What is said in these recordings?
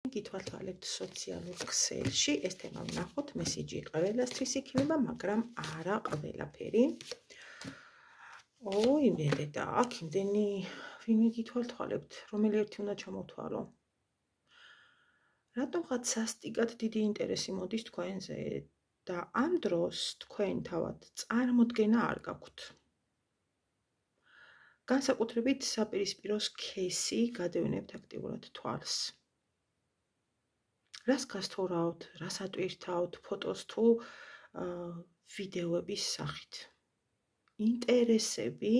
გითვალთვალებთ სოციალურ ქსელში, ეს თემა ვნახოთ, მესიჯი ყველასთვის იქნება, მაგრამ არა ყველაფერი. იმედედა, აქ იმდენი ვინმე გითვალთვალებთ, რომელი ერთი უნდა ჩამოვთვალო. რატომღაც სასტიკად დიდი ინტერესი მოდის თქვენზე და ამ დროს თქვენ თავად წარმოდგენა არ გაქვთ. განსაკუთრებით საპირისპირო სქესი გადევინებთ აქტიურად თვალს. რას გასთხოვავთ, რას ატვირთავთ ფოტოს თუ ვიდეოების სახით. ინტერესები,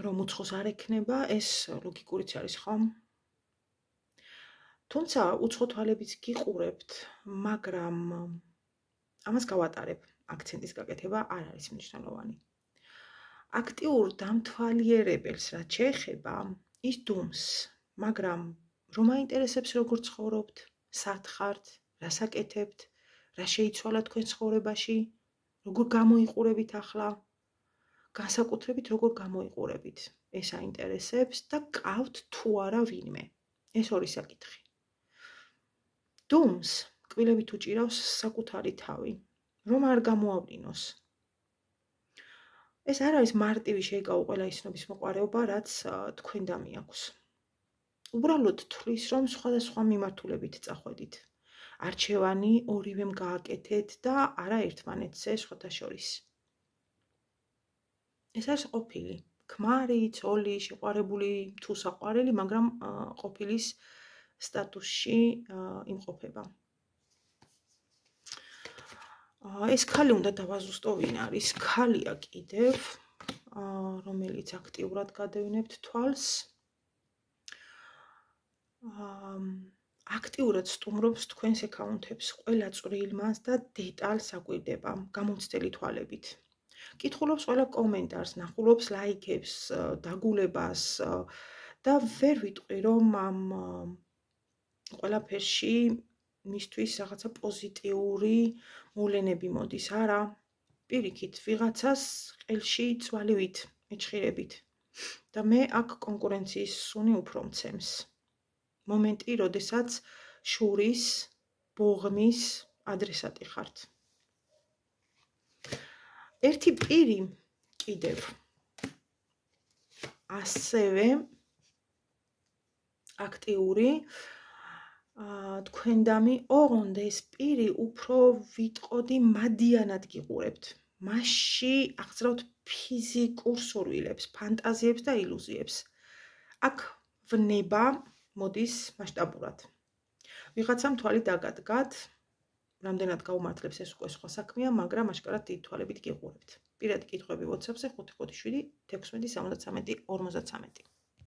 რომ უცხოს არ ექნება, ეს ლოგიკურიც არის, ხო? თუმცა უცხო თვალებიც გიყურებთ, მაგრამ ამას გავატარებ, აქცენტის გაკეთება არ არის მნიშვნელოვანი. აქტიურ დამთვალიერებელს რაც შეეხება, ის დუმს, მაგრამ რომ აინტერესებს როგორ ცხოვრობთ, სად ხართ, რას აკეთებთ, რა შეიცვალა თქვენ ცხოვრებაში, როგორ გამოიყურებით ახლა, განსაკუთრებით როგორ გამოიყურებით, ეს აინტერესებს და გყავთ თუ არა ვინმე. ეს ორი საკითხი. დუმს კბილებით უჭირავს საკუთარი თავი, რომ არ გამოავლინოს. ეს არ არის მარტივი შეიკავო ყველა ის ცნობის მოყვარეობა, რაც თქვენდა მიაქვს. უბრალოდ თვლის, რომ სხვადასხვა მიმართულებით წახვედით. არჩევანი ორივემ გააკეთეთ და არა ერთმანეთზე სხვათა შორის. ეს არის ყოფილი. ქმარი, ცოლი, შეყვარებული თუ საყვარელი, მაგრამ ყოფილის სტატუსში იმყოფება. ეს ქალი უნდა დავაზუსტო ვინ არის. ქალია კიდევ, რომელიც აქტიურად გადევინებთ თვალს. აქტიურად სტუმრობს თქვენს აკაუნტებს, ყველა წვრილმანს და დეტალს აკვირდება, გამოცდელი თვალებით. კითხულობს ყველა კომენტარს, ნახულობს ლაიქებს, დაგულებას და ვერ ვიტყვი, რომ ამ ყველაფერში მისთვის რაღაცა პოზიტიური მოვლენები მოდის, არა. პირიქით, ვიღაცას ყელში წვალივით ეჭხირებით და მე აქ კონკურენციის სუნი უფრო მცემს. მომენტი, როდესაც შურის, ბოღმის ადრესატი ხართ. ერთი პირი კიდევ ასევე აქტიური თქვენდამი ოღონდ ეს პირი უფრო ვიტყოდი მადიანად გიყურებთ. მასში აღწევთ ფიზიკურ სურვილებს, ფანტაზიებს და ილუზიებს. აქ ვნება მოდის მასშტაბურად. ვიღაცამ თვალი დაგადგათ, რამდენად გაუმართლებს ეს უკვე სხვა საქმეა, მაგრამ აშკარად დიდი თვალებით გიყურებთ. პირადი კითხვები WhatsApp-ზე 557 16 73 53.